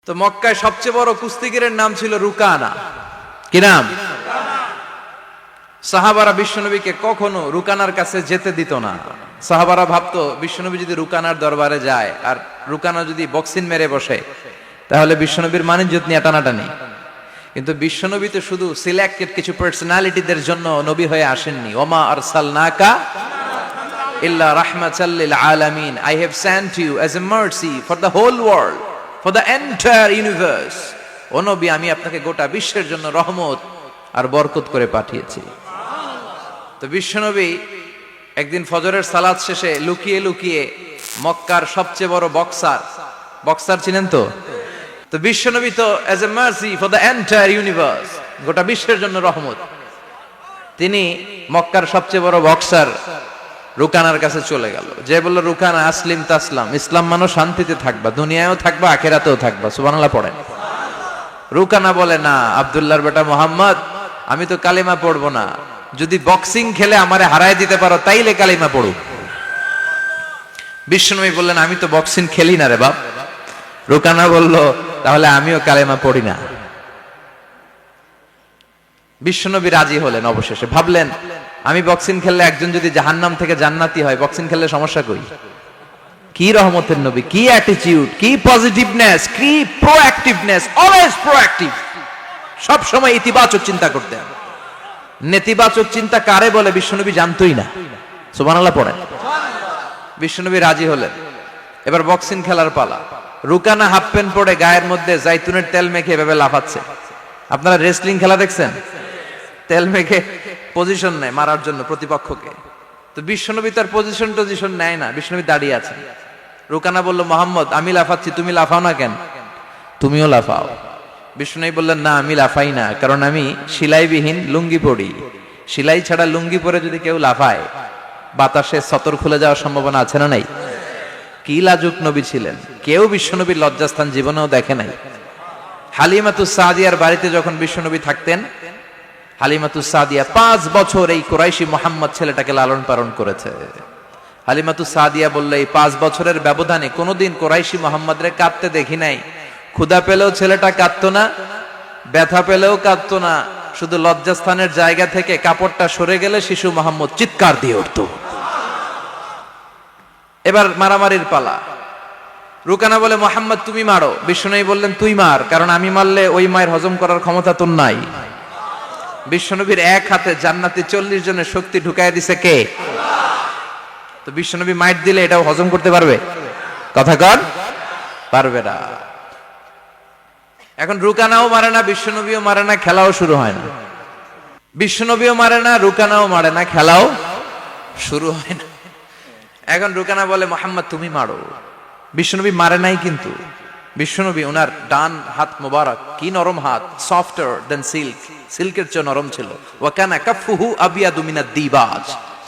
তো মক্কায় সবচেয়ে বড় কুস্তিগিরের নাম ছিল রুকানা। কি নাম? সাহাবারা বিশ্বনবীকে কখনো রুকানার কাছে যেতে দিত না। সাহাবারা ভাবতো বিশ্বনবী যদি রুকানার দরবারে যায় আর রুকানা যদি বক্সিং মেরে বসে তাহলে বিশ্বনবীর মানিজ্যত নিয়ে টানাটানি। কিন্তু বিশ্বনবী তো শুধু সিলেক্টেড কিছু পার্সোনালিটিদের জন্য নবী হয়ে আসেননি। ওমা আরসালনাকা ইল্লা রাহমাতাল লিল আলামিন, I have sent you as a mercy for the whole world, for the entire universe. ও নবী, আমি আপনাকে গোটা বিশ্বের জন্য রহমত আর বরকত করে পাঠিয়েছি। তো বিশ্বনবী একদিন ফজরের সালাত শেষে লুকিয়ে লুকিয়ে মক্কার সবচেয়ে বড় বক্সার চিনেন তো? তো বিশ্বনবী তো as a mercy for the entire universe, গোটা বিশ্বের জন্য রহমত, তিনি মক্কার সবচেয়ে বড় বক্সার রুকানার কাছে চলে গেল। যে বলল, রুকানা আসলিম তাসলাম, ইসলাম মানো শান্তিতে থাকবা, দুনিয়ায়ও থাকবা আখিরাতেও থাকবা। সুবহানাল্লাহ পড়েন। রুকানা বলে, না আব্দুল্লাহর বেটা মোহাম্মদ, আমি তো কালিমা পড়বো না, যদি বক্সিং খেলে আমারে হারায় দিতে পারো তাইলে কালিমা পড়ো। বিশ্বনবী বললেন, আমি তো বক্সিং খেলি না রে বাপ। রুকানা বলল, তাহলে আমিও কালেমা পড়ি না। বিশ্বনবী রাজি হলেন। অবশেষে ভাবলেন, আমি বক্সিং খেললে একজন যদি জাহান্নাম থেকে জান্নাতি হয়, বক্সিং খেললে সমস্যা কই? কি রহমতের নবী, কি অ্যাটিটিউড, কি পজিটিভনেস, কি প্রোঅ্যাক্টিভনেস, অলওয়েজ প্রোঅ্যাক্টিভ। সব সময় ইতিবাচক চিন্তা করতেন। নেতিবাচক চিন্তা কারে বলে বিশ্বনবী জানতোই না। সুবহানাল্লাহ পড়েন। বিশ্বনবী রাজি হলেন। এবার বক্সিং খেলার পালা। রুকানা হাফ প্যান্ট পরে গায়ের মধ্যে জাইতুনের তেল মেখে এভাবে লাফাচ্ছে। আপনারা রেসলিং খেলা দেখছেন? তেল মেখে পজিশন নেয় মারার জন্য প্রতিপক্ষকে। তো বিশ্বনবী তার পজিশন নেয় না, বিশ্বনবী দাঁড়িয়ে আছেন। রুকানা বলল, মোহাম্মদ, আমি লাফাচ্ছি, তুমি লাফাও না কেন? তুমিও লাফাও। বিশ্বনবী বললেন, না আমি লাফাই না, কারণ আমি সেলাইবিহীন লুঙ্গি পরি। সেলাই ছাড়া লুঙ্গি পরে যদি কেউ লাফায়, বাতাসে সতর খুলে যাওয়ার সম্ভাবনা আছে না নাই? কি লাজুক নবী ছিলেন, কেউ বিশ্বনবীর লজ্জাস্থান জীবনেও দেখে নাই। হালিমাতুস সাদিয়ার বাড়িতে যখন বিশ্বনবী থাকতেন, হালিমাতুস সাদিয়া 5 বছর এই কুরাইশি মুহাম্মদ ছেলেটাকে লালন পালন করেছে। হালিমাতুস সাদিয়া বললে, এই 5 বছরের ব্যবধানে কোনোদিন কুরাইশি মুহাম্মদরে কাঁদতে দেখি নাই। ক্ষুধা পেলেও ছেলেটা কাঁদতো না, ব্যথা পেলেও কাঁদতো না, শুধু লজ্জাস্থানের জায়গা থেকে কাপড়টা সরে গেলে শিশু মুহাম্মদ চিৎকার দিয়ে উঠতো। এবার মারামারির পালা। রুকানা বলে, মোহাম্মদ তুমি মারো। বিশ্বনবী বললেন, তুই মার, কারণ আমি মারলে ওই মায়ের হজম করার ক্ষমতা তোর নাই। বিশ্বনবীর এক হাতে জান্নাতি 40 জনের শক্তি ঢুকায় দিছে কে? তো বিশ্বনবী মাইট দিলে এটাও হজম করতে পারবে? কথা কর, পারবে না। এখন রুকানাও মারে না, বিশ্বনবীও মারে না, খেলাও শুরু হয় না। বিশ্বনবীও মারে না, রুকানাও মারে না, খেলাও শুরু হয় না। এখন রুকানা বলে, মোহাম্মদ তুমি মারো। বিশ্বনবী মারে নাই, কিন্তু বিশ্বনবী ওনার ডান হাত মোবারক, কি নরম হাত, সফটার দেন সিল্ক, সিল্কের চেয়ে নরম ছিল। ওয়াকানা কাফুহু আবিয়াদু মিনাদ দিবাজ,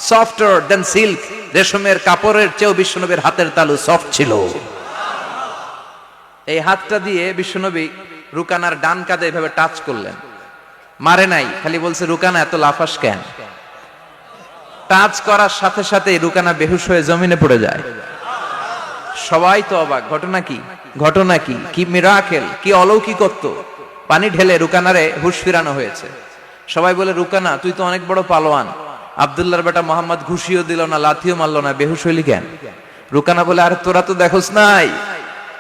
সফটার দেন সিল্ক, রেশমের কাপড়ের চেয়েও বিশ্বনবীর হাতের তালু সফট ছিল। এই হাতটা দিয়ে বিশ্বনবী রুকানার ডান কাঁধে এভাবে টাচ করলেন। মারে নাই, খালি বলছে, রুকানা এত লাফাস কেন? টাচ করার সাথে সাথে রুকানা বেহুশ হয়ে জমিনে পড়ে যায়। সবাই তো অবাক, ঘটনা কি? ঘটনা কি? কি মিরাকেল, কি অলৌকিকত্ব! পানি ঢেলে রুকানারে হুঁশ ফিরানো হয়েছে। সবাই বলে, রুকানা তুই তো অনেক বড় পালোয়ান, আব্দুল্লাহর বেটা মোহাম্মদ ঘুষিও দিল না, লাথিও মারলো না, বেহুশ হইলি কেন? রুকানা বলে, আরে তোরা তো দেখোস নাই,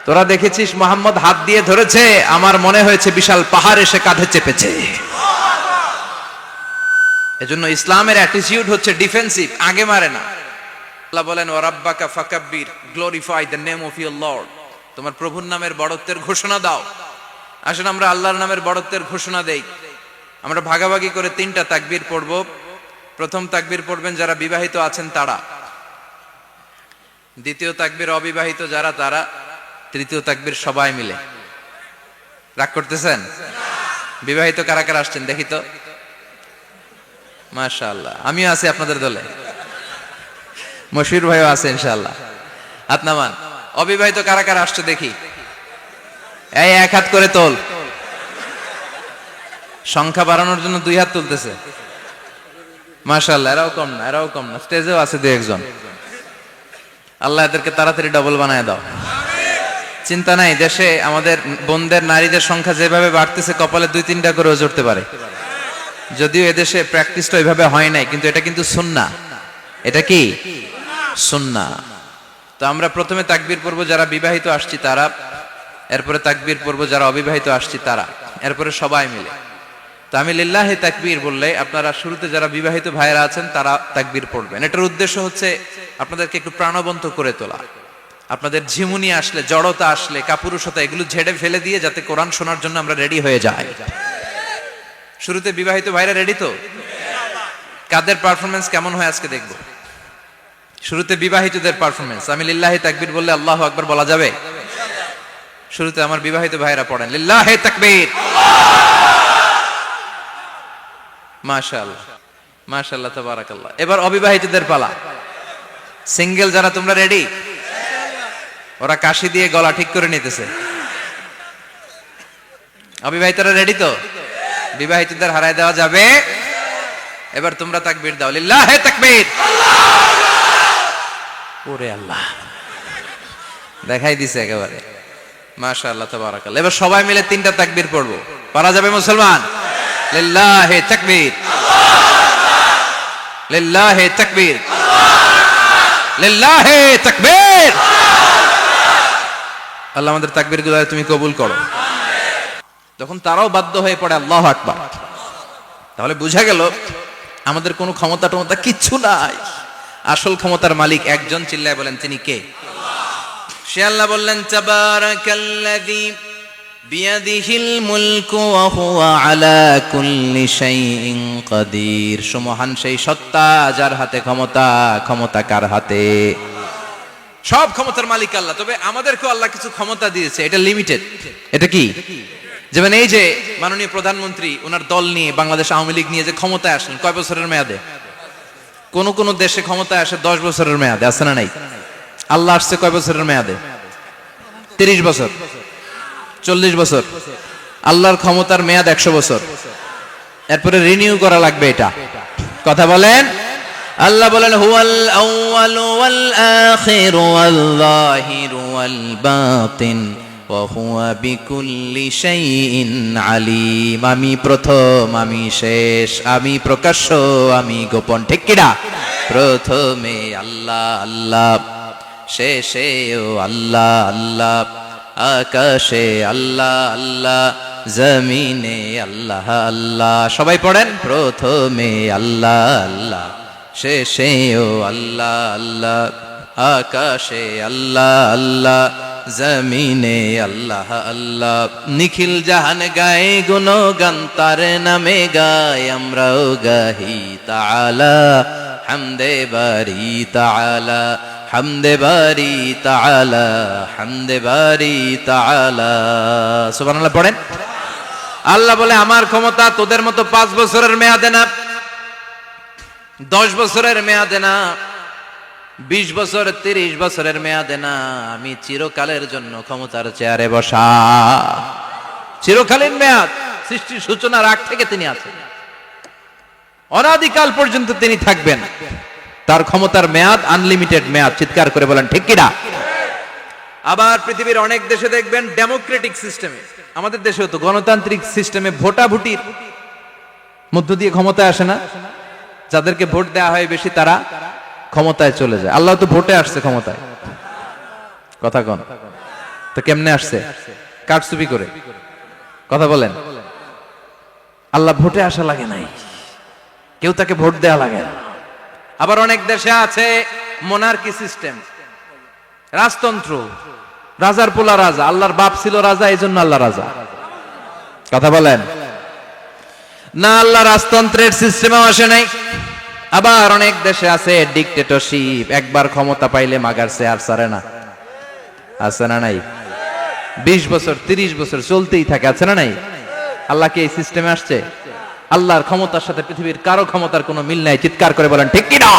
তোরা দেখেছিস মোহাম্মদ হাত দিয়ে ধরেছে, আমার মনে হয়েছে বিশাল পাহাড় এসে কাঁধে চেপেছে। এজন্য ইসলামের অ্যাটিটিউড হচ্ছে ডিফেন্সিভ, আগে মারে না। আল্লাহ বলেন, ওয়া রাব্বাকা ফাকাব্বির, glorify the name of your Lord, তোমার প্রভুর নামের বড়ত্বের ঘোষণা দাও। আসুন আমরা আল্লাহর নামের বড়ত্বের ঘোষণা দেই। আমরা ভাগাভাগি করে 3টা তাকবীর পড়ব। প্রথম তাকবীর পড়বেন যারা বিবাহিত আছেন তারা, দ্বিতীয় তাকবীর অবিবাহিত যারা তারা, তৃতীয় তাকবীর সবাই মিলে। রাগ করতেছেন? বিবাহিত কারা কারা আসছেন দেখি তো? মাশাআল্লাহ, আমিও আছি আপনাদের দলে, মশির ভাইও আছে ইনশাআল্লাহ। হাত নামান। অবিবাহিত কারা কারা আসছে দেখি? এই এক হাত করে তোল। সংখ্যা বাড়ানোর জন্য 2 হাত তুলতেছে। মাশাআল্লাহ, এরাও কম না, স্টেজেও আছে 2-1 জন। আল্লাহ এদেরকে তাড়াতাড়ি ডবল বানায় দাও। চিন্তা নাই, দেশে আমাদের বোনদের নারীদের সংখ্যা যেভাবে বাড়তেছে কপালে 2-3টা করে জড়তে পারে। যদিও এদেশে প্র্যাকটিসটা ওইভাবে হয় নাই, কিন্তু এটা কিন্তু সুন্নাহ। এটা কি সুন্নাহ? তো আমরা প্রথমে তাকবীর পড়ব যারা বিবাহিত আসছি তারা, এরপরে তাকবীর পড়ব যারা অবিবাহিত আসছি তারা, এরপরে সবাই মিলে। তো আমি লিল্লাহি তাকবীর বললে আপনারা শুরুতে যারা বিবাহিত ভাইরা আছেন তারা তাকবীর পড়বেন। এটার উদ্দেশ্য হচ্ছে আপনাদেরকে একটু প্রাণবন্ত করে তোলা, আপনাদের ঝিমুনি আসলে, জড়তা আসলে, কাপুরুষতা এগুলো ঝেড়ে ফেলে দিয়ে যাতে কোরআন শোনার জন্য আমরা রেডি হয়ে যাই। শুরুতে বিবাহিত ভাইরা রেডি তো? কাদের পারফরমেন্স কেমন হয় আজকে দেখব। শুরুতে বিবাহিতদের পারফরমেন্স। আমি লিল্লাহি তাকবীর বললে আল্লাহু আকবার বলা যাবে? শুরুতে আমার বিবাহিত ভাইরা পড়েন লিল্লাহি তাকবীর। মাশাআল্লাহ, মাশাআল্লাহ, তাবারাকাল্লাহ। এবার অবিবাহিতদের পালা। সিঙ্গেল যারা তোমরা রেডি? ওরা কাশি দিয়ে গলা ঠিক করে নিতেছে। অবিবাহিতরা রেডি তো? বিবাহিতদের হারায় দেওয়া যাবে? এবার তোমরা তাকবীর দাও, লিল্লাহি তাকবীর। ওরে আল্লাহ, দেখাই দিছে একেবারে। মাশাআল্লাহ, তাবারাকাল্লাহ। এবার সবাই মিলে 3টা তাকবীর পড়বো, পারা যাবে মুসলমান? লিল্লাহি তাকবীর, লিল্লাহি তাকবীর, লিল্লাহি তাকবীর। আল্লাহ আমাদের তাকবীরগুলো তুমি কবুল করো। যখন তারাও বাধ্য হয়ে পড়ে আল্লাহু আকবার, তাহলে বোঝা গেল আমাদের কোনো ক্ষমতা টমতা কিচ্ছু নাই। আসল ক্ষমতার মালিক একজন, চিল্লায় বলেন তিনি কে? সে আল্লাহ বললেন তাবারাকাল্লাযী বিয়াদিহিল মুলকু ওয়া হুয়া আলা কুল্লি শাইইন কাদির। সুমহান সেই সত্তা যার হাতে ক্ষমতা, ক্ষমতা কার হাতে? সব ক্ষমতার মালিক আল্লাহ। তবে আমাদেরকেও আল্লাহ কিছু ক্ষমতা দিয়েছে, এটা লিমিটেড। এটা কি? যেমন এই যে মাননীয় প্রধানমন্ত্রী ওনার দল নিয়ে, বাংলাদেশ আওয়ামী লীগ নিয়ে যে ক্ষমতায় আসলেন, কয় বছরের মেয়াদে? কোন কোন দেশে ক্ষমতায় আসে 10 বছরের মেয়াদে, আছে না নাই? আল্লাহ আসছে কয় বছরের মেয়াদে? 30 বছর, 40 বছর। আল্লাহর ক্ষমতার মেয়াদ 100 বছর। এরপরে রিনিউ করা লাগবে। এটা কথা বলেন। আল্লাহ বলেন হুয়াল আউয়ালু ওয়াল আখিরু ওয়াল যাহিরু ওয়াল বাতিন ওয়া হুয়া বিকুল্লি শাইইন আলিম। আমি প্রথম, আমি শেষ, আমি প্রকাশ্য, আমি গোপন। ঠিক কিনা? প্রথমে আল্লাহ আল্লাহ, শেষেও আল্লাহ আল্লাহ, আকাশে আল্লাহ আল্লাহ, জমিনে আল্লাহ আল্লাহ। সবাই পড়েন, প্রথমে আল্লাহ আল্লাহ, শেষেও আল্লাহ আল্লাহ, আকাশে আল্লাহ আল্লাহ, জমিনে আল্লাহ আল্লাহ। নিখিল জাহান গায়ে গুণগান, তার নামে গায় আমরাও গাহি। তাআলা হামদে বারি তাআলা, হামদে বারি তাআলা, হামদে বারি তাআলা। সুবহানাল্লাহ পড়েন। আল্লাহ বলে আমার ক্ষমতা তোদের মতো 5 বছরের মেয়াদে না, 10 বছরের মেয়াদে না, 20 বছর 30 বছরের মেয়াদে না। আমি চিরকালের জন্য ক্ষমতার চেয়ারে বসা। চিরকালীন মেয়াদ, সৃষ্টির সূচনার আগ থেকে তিনি আছেন, অনাদিকাল পর্যন্ত তিনি থাকবেন। তার ক্ষমতার মেয়াদ আনলিমিটেড মেয়াদ। চিৎকার করে বলেন ঠিক কিনা? আবার পৃথিবীর অনেক দেশে দেখবেন ডেমোক্রেটিক সিস্টেমে, আমাদের দেশেও তো গণতান্ত্রিক সিস্টেমে ভোটাভুটির মধ্য দিয়ে ক্ষমতায় আসে না। যাদেরকে ভোট দেওয়া হয় বেশি তারা ক্ষমতায় চলে যায়। আল্লাহ তো ভোটে আসছে ক্ষমতায়। কথা কন তো কেমনে আসছে? কারচুপি করে। কথা বলেন। আল্লাহ ভোটে আসা লাগে নাই, কেউ তাকে ভোট দেয়া লাগে না। আবার অনেক দেশে আছে মোনার্কি সিস্টেম, রাজতন্ত্র, রাজার পোলা রাজা। আল্লাহর বাপ ছিল রাজা, এই জন্য আল্লাহ রাজা। কথা বলেন না, আল্লাহ রাজতন্ত্রের সিস্টেমেও আসে নাই। আবার অনেক দেশে আছে ডিক্টেটরশিপ, একবার ক্ষমতা পাইলে মাগারছে আর ছাড়ে না। আছে না নাই? 20 বছর 30 বছর চলতেই থাকে, আছে না নাই? আল্লাহ কি এই সিস্টেমে আসছে? আল্লাহর ক্ষমতার সাথে পৃথিবীর কারো ক্ষমতার কোনো মিল নাই। চিৎকার করে বলেন ঠিক কি না?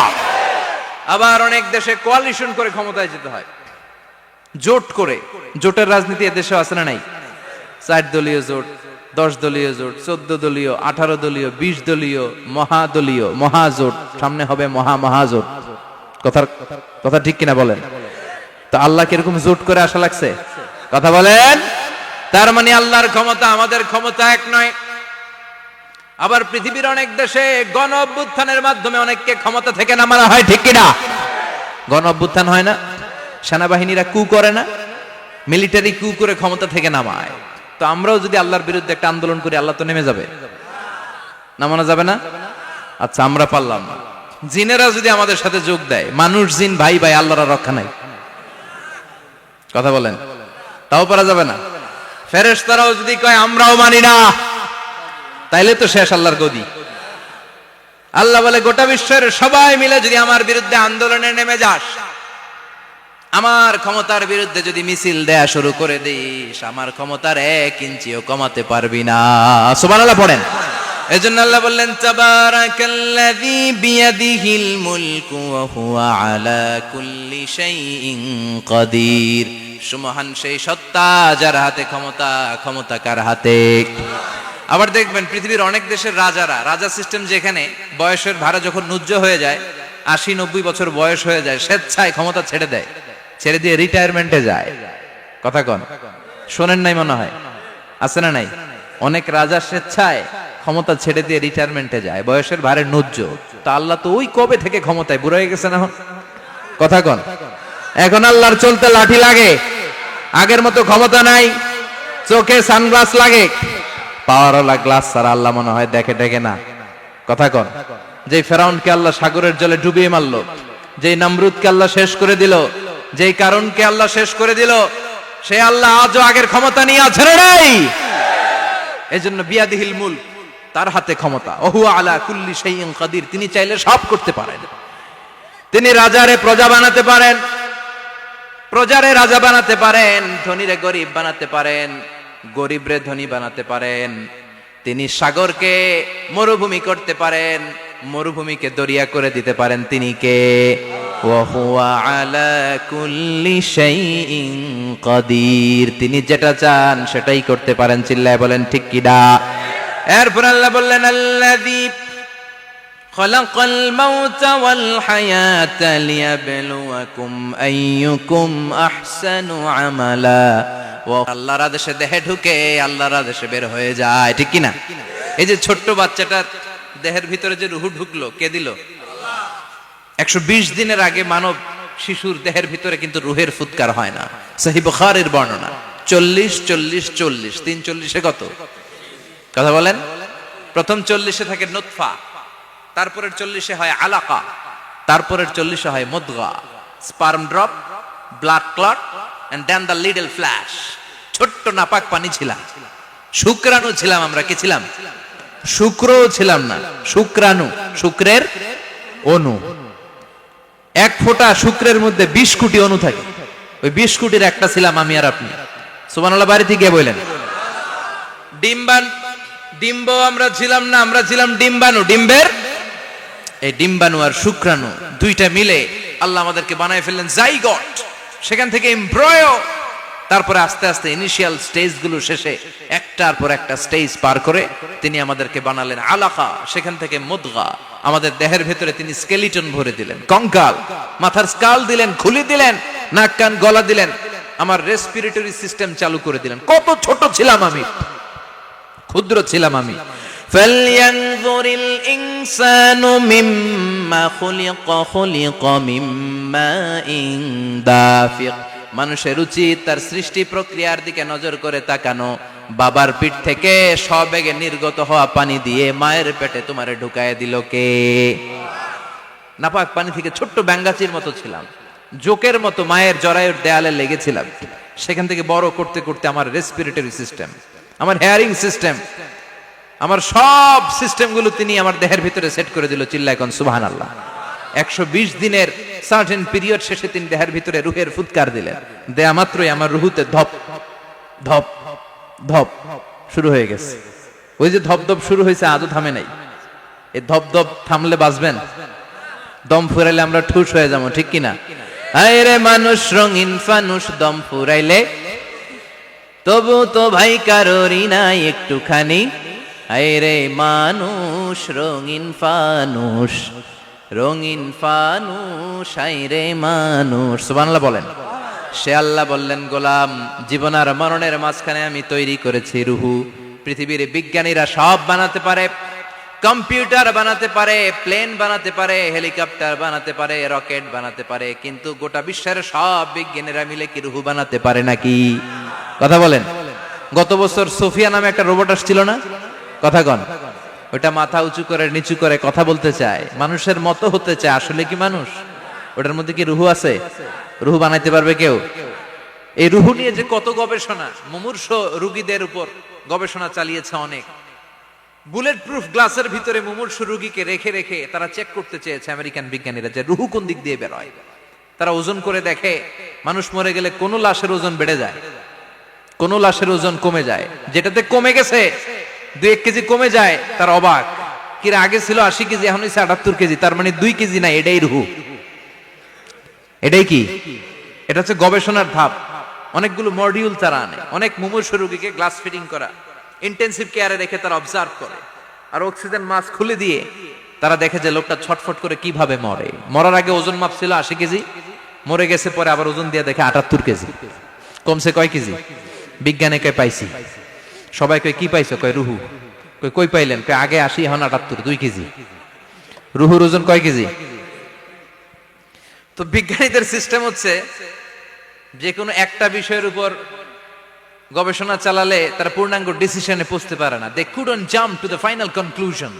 আবার অনেক দেশে কোয়ালিশন করে ক্ষমতায় যেতে হয়, জোট করে। জোটের রাজনীতি এদেশে আছে না নাই? 4 দলীয় জোট, 10 দলীয় জোট, 14 দলীয়, 18 দলীয়, 20 দলীয়, মহাদলীয়, মহাজোট, সামনে হবে মহাজোট। কথা ঠিক কিনা বলেন? তো আল্লাহ কিরকম জোট করে আসা লাগছে? কথা বলেন। তার মানে আল্লাহর ক্ষমতা আমাদের ক্ষমতা এক নয়। আবার পৃথিবীর অনেক দেশে গণ অভ্যুত্থানের মাধ্যমে অনেককে ক্ষমতা থেকে নামানো হয়, ঠিক কিনা? গণ অভ্যুত্থান হয় না, সেনাবাহিনীরা কু করে না, মিলিটারি কু করে ক্ষমতা থেকে নামায়। তো আমরাও যদি আল্লাহর বিরুদ্ধে একটা আন্দোলন করি, আল্লাহ তো নেমে যাবে, নামানো যাবে না? আচ্ছা, আমরা পারলাম না, জিনেরা যদি আমাদের সাথে যোগ দেয়, মানুষ জিন ভাই ভাই, আল্লাহর রক্ষা নাই। কথা বলেন, তাও পারা যাবে না? ফেরেশতারাও যদি কয় আমরাও মানি না, তাইলে তো শেষ আল্লাহর গদি। আল্লাহ বলে গোটা বিশ্বের সবাই মিলে যদি আমার বিরুদ্ধে আন্দোলনে নেমে যাস, আমার ক্ষমতার বিরুদ্ধে যদি মিছিল দেয়া শুরু করে দিস, আমার ক্ষমতার 1 ইঞ্চিও কমাতে পারবি না। সুবহানাল্লাহ পড়েন। এজন্য আল্লাহ বললেন তাবারাকাল্লাযী বিয়াদিহিল মুলকু ওয়া হুয়া আলা কুল্লি শাইইন কাদির। সুমহান সেই সত্তা যার হাতে ক্ষমতা, ক্ষমতা কার হাতে? আবার দেখবেন পৃথিবীর অনেক দেশের রাজা সিস্টেম, যেখানে বয়সের ভাড়া যখন নুজ্জ হয়ে যায়, 80-90 বছর বয়স হয়ে যায়, স্বেচ্ছায় ক্ষমতা ছেড়ে দেয়, ছেড়ে দিয়ে রিটায়ারমেন্টে যায়। কথা কন, শোনেন নাই মনে হয়? আছে না নাই? অনেক রাজা স্বেচ্ছায় ক্ষমতা ছেড়ে দিয়ে রিটায়ারমেন্টে যায়, বয়সের ভারে নুজ্জ। তো আল্লাহ তো ওই কবে থেকে ক্ষমতায়, বুড়ো হয়ে গেছে না এখন? কথা কন, এখন আল্লাহর চলতে লাঠি লাগে, আগের মতো ক্ষমতা নাই, চোখে সানগ্লাস লাগে, পাওয়ারওয়ালা গ্লাস ছাড়া আল্লাহ মনে হয় দেখে না। কথা কন, যে ফেরাউনকে আল্লাহ সাগরের জলে ডুবিয়ে মারলো, যেই নমরুদকে আল্লাহ শেষ করে দিল, যেই কারণকে আল্লাহ শেষ করে দিল, সে আল্লাহ আজও আগের ক্ষমতা নিয়ে আছে না নাই? এজন্য বিয়াদিহিল মুলক, তার হাতে ক্ষমতা, ওহু আলা কুল্লি শাইইন কাদির। তিনি চাইলে সব করতে পারেন। তিনি রাজারে প্রজা বানাতে পারেন, প্রজারে রাজা বানাতে পারেন, ধনীরে গরিব বানাতে পারেন, গরিবরে ধনী বানাতে পারেন। তিনি সাগরকে মরুভূমি করতে পারেন, মরুভূমিকে দরিয়া করে দিতে পারেন। তিনি কে? ওয়া হুয়া আলা কুল্লি শাইইন কাদির। তিনি যেটা চান সেটাই করতে পারেন। চিল্লায় বলেন ঠিক কিনা? এরপর আল্লাহ বললেন আল্লাযী খালাকাল মাউতা ওয়াল হায়াতা লিয়াবলুয়াকুম আইয়ুকুম আহসানু আমালা। ও আল্লাহর আদেশে দেহে ঢুকে, আল্লাহর আদেশে বের হয়ে যায়, ঠিক কিনা? এই যে ছোট্ট বাচ্চাটার দেহের ভিতরে যে রূহ ঢুকলো, কে দিল? 120 দিনের আগে মানব শিশুর দেহের ভিতরে কিন্তু রূহের ফুৎকার হয় না। সহিহ বুখারীর বর্ণনা 40-40-40, 340-এ কত? কথা বলেন। প্রথম 40-এ থাকে নুতফা, তারপরের 40-এ হয় আলাকা, তারপরের 40-এ হয় মুদগা, sperm drop, blood clot, and then the little flesh. ছোট্ট নাপাক পানি ছিলাম, শুক্রাণু ছিলাম আমরা। কি ছিলাম? শুক্রও ছিলাম না, শুক্রাণু, শুক্রের অণু। 1 ফোঁটা শুক্রের মধ্যে 20 কোটি অণু থাকে, ওই 20 কোটির একটা ছিলাম আমি আর আপনি। সুবহানাল্লাহ বাড়িতে গিয়ে বলেন। ডিম্ব আমরা ছিলাম না, আমরা ছিলাম ডিম্বাণু। ডিম্বের এই ডিম্বাণু আর শুক্রাণু দুইটা মিলে আল্লাহ আমাদেরকে বানায় ফেললেন জাইগট, সেখান থেকে এমব্রয়ো, তারপরে আস্তে আস্তে ইনিশিয়াল স্টেজগুলো শেষে একটার পর একটা স্টেজ পার করে তিনি আমাদেরকে বানালেন আলাকা, সেখান থেকে মুদগা। আমাদের দেহের ভেতরে তিনি স্কেলিটন ভরে দিলেন, কঙ্কাল, মাথার স্কাল দিলেন, খুলি দিলেন, নাক কান গলা দিলেন, আমার রেসপিরেটরি সিস্টেম চালু করে দিলেন। কত ছোট ছিলাম আমি, ক্ষুদ্র ছিলাম আমি। ফালয়ানজুরিল ইনসানু মিম্মা খুলিকা, খুলিকা মিম্মা ইন দাফিক। মানুষের উচিত তার সৃষ্টি প্রক্রিয়ার দিকে নজর করে তাকানো। বাবার পিঠ থেকে সবেগে নির্গত হওয়া পানি দিয়ে মায়ের পেটে তোমারে ঢুকায় দিল কে? নাপাক পানি থেকে ছোট্ট ব্যাঙ্গাচির মতো ছিলাম, জোকের মতো মায়ের জরায়ুর দেয়ালে লেগেছিলাম। সেখান থেকে বড় করতে করতে আমার রেসপিরেটরি সিস্টেম, আমার হেয়ারিং সিস্টেম, আমার সব সিস্টেমগুলো তিনি আমার দেহের ভিতরে সেট করে দিল। চিল্লায় কোন সুবহানাল্লাহ। 120 দিনের সার্টেন পিরিয়ড শেষে তিনি দেহের ভিতরে রুহের ফুৎকার দিলেন। দেয়া মাত্রই আমার রুহুতে ধপ ধপ ধপ শুরু হয়ে গেছে। ওই যে ধপ ধপ শুরু হয়েছে, আজও থামে নাই। এই ধপ ধপ থামলে বাঁচবেন, দম ফুরাইলে আমরা ঠুস হয়ে যাবো, ঠিক কিনা? হায় রে মানুষ রঙিন ফানুষ, দম ফুরাইলে তবু তো ভাই কারোরই নাই একটুখানি। হায় রে মানুষ রঙিন ফানুষ, রঙিন ফানুষ, হায় রে মানুষ। সুবহানাল্লাহ বলেন। সে আল্লাহ বললেন, গোলাম, জীবন আর মরণের মাঝখানে আমি তৈরি করেছি রুহু। পৃথিবীর বিজ্ঞানীরা সব বানাতে পারে, কম্পিউটার বানাতে পারে, প্লেন বানাতে পারে, হেলিকপ্টার বানাতে পারে, রকেট বানাতে পারে, কিন্তু গোটা বিশ্বের সব বিজ্ঞানীরা মিলে কি রুহু বানাতে পারে নাকি? কথা বলেন। গত বছর সোফিয়া নামে একটা রোবট আসছিল না? কথা কন। ওটা মাথা উঁচু করে নিচু করে কথা বলতে চায়, মানুষের মতো হতে চায়। আসলে কি মানুষ? ওটার মধ্যে কি রুহু আছে? রুহু বানাইতে পারবে কেউ? এই রুহু নিয়ে যে কত গবেষণা, মুমূর্ষ রোগীদের উপর গবেষণা চালিয়েছে অনেক। বুলেট প্রুফ গ্লাসের ভিতরে মুমূর্ষ রোগীকে রেখে রেখে তারা চেক করতে চেয়েছে আমেরিকান বিজ্ঞানীরা যে রুহু কোন দিক দিয়ে বের হয়। তারা ওজন করে দেখে, মানুষ মরে গেলে কোন লাশের ওজন বেড়ে যায়, কোন লাশের ওজন কমে যায়। যেটাতে কমে গেছে 2-1 কেজি কমে যায়, তার অবাক। কিরা আগে ছিল 80 কেজি, এখন হচ্ছে 78 কেজি, তার মানে 2 কেজি না, এটাই রুহু। এটাই কি? এটা হচ্ছে গবেষণার ধাপ। অনেকগুলো মডিউল তারা আনে, অনেক মুমূর্ষ রোগীকে গ্লাস ফিটিং করা, ইন্টেনসিভ কেয়ারে রেখে তারা অবজার্ভ করে, আর অক্সিজেন মাস্ক খুলে দিয়ে তারা দেখে যে লোকটা ছটফট করে কিভাবে মরে। মরার আগে ওজন মাপ ছিল 80 কেজি, মরে গেছে পরে আবার ওজন দিয়ে দেখে 78 কেজি। কমছে কয় কেজি? বিজ্ঞানে কয় পাইছি। সবাই কয় কি পাইছো? কয় রুহু। কই পাইলেন? কয় আগে 80, এখন 78, 2 কেজি। রুহুর ওজন কয় কেজি? তো বিজ্ঞানীদের সিস্টেম হচ্ছে, যে কোনো একটা বিষয়ের উপর গবেষণা চালালে তারা পূর্ণাঙ্গ ডিসিশনে পৌঁছতে পারে না। They couldn't jump to the final conclusion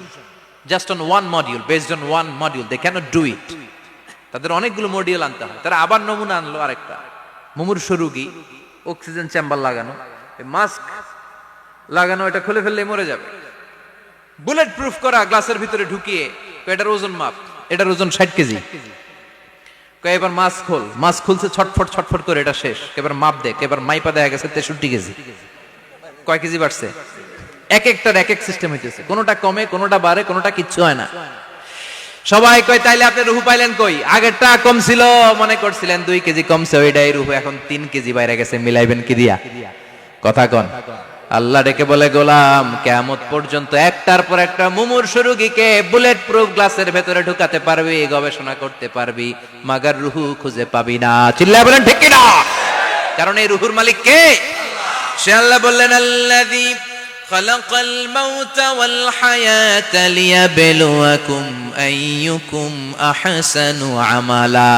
just on one module, based on one module. They cannot do it. তাদের অনেকগুলো মডিউল আনতে হয়। তারা আবার নমুনা আনলো আরেকটা, মুমূর্ষ রোগী, অক্সিজেন চেম্বার লাগানো, মাস্ক লাগানো, এটা খুলে ফেললে মরে যাবে। বুলেট প্রুফ করা গ্লাসের ভিতরে ঢুকিয়ে এটার ওজন মাপ, এটার ওজন 60 কেজি। এবার মাস্ক খোল, মাস্ক খুলছে ছটফট ছটফট করে, এটা শেষ। এবার মাপ দেখ, এবার মাইপা দেখা গেছে 63 কেজি। কয় কেজি বাড়ছে? এক একটার এক এক সিস্টেম হইতেছে, কোনোটা কমে, কোনোটা বাড়ে, কোনোটা কিচ্ছু হয় না। সবাই কয় তাইলে আপনি রুহু পাইলেন কই? আগেরটা কম ছিল, মনে করছিলেন 2 কেজি কমছে, ওইটাই রুহু, এখন 3 কেজি বাইরে গেছে, মিলাইবেন কি দিয়া? কথা কন। আল্লাহ ডেকে বলে, গোলাম, কিয়ামত পর্যন্ত একটার পর একটা মুমূর্ষ রোগীকে বুলেট প্রুফ গ্লাসের ভেতরে ঢুকাতে পারবি, গবেষণা করতে পারবি, মাগার রুহু খুঁজে পাবি না। চিল্লায় বলেন ঠিক কিনা? কারণ এই রুহুর মালিক কে? সে আল্লাহ বললেন, আল্লাযী খালাকাল মাউতা ওয়াল হায়াতা লিয়াবলুয়াকুম আইয়ুকুম আহসানু আমালা।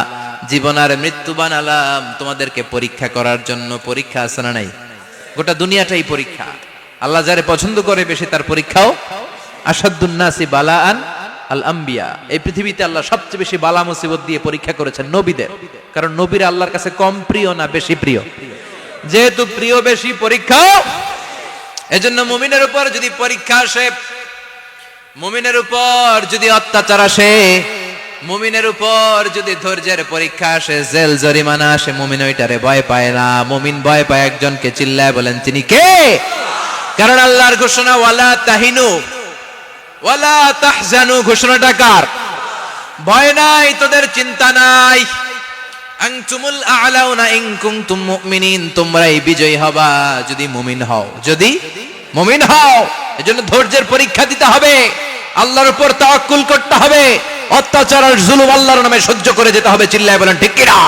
জীবন আর মৃত্যু বানালাম তোমাদেরকে পরীক্ষা করার জন্য। পরীক্ষা আছে না নাই? গোটা দুনিয়াটাই পরীক্ষা। আল্লাহ যারে পছন্দ করে বেশি তার পরীক্ষাও। আসাদুন নাসি বালাআন আল আম্বিয়া। এই পৃথিবীতে আল্লাহ সবচেয়ে বেশি বালা মুসিবত দিয়ে পরীক্ষা করেছেন নবীদের। কারণ নবীরা আল্লাহর কাছে কম প্রিয় না বেশি প্রিয়? যেহেতু প্রিয় বেশি, পরীক্ষা। এজন্য মুমিনের উপর যদি পরীক্ষা আসে, মুমিনের উপর যদি অত্যাচার আসে, মুমিনের উপর যদি ধৈর্যের পরীক্ষা আসে, জেল জরিমানা আসে, মুমিন ওইটারে ভয় পায় না। মুমিন ভয় পায় একজনকে। চিল্লায় বলেন তিনি কে? কারণ আল্লাহর ঘোষণা, ওয়ালা তাহিনু ওয়ালা তাহজানু। ঘোষণাটা কার? ভয় নাই, তোদের চিন্তা নাই। আনতুমুল আ'লাউনা ইন কুনতুম মুমিনিন। তোমরাই বিজয়ী হবা যদি মুমিন হও, যদি মুমিন হও। এজন্য ধৈর্যের পরীক্ষা দিতে হবে, আল্লাহর উপর তাওয়াক্কুল করতে হবে, অত্যাচার আর জুলুম আল্লাহর নামে সহ্য করে যেতে হবে। চিল্লায় বলেন ঠিক কিনা?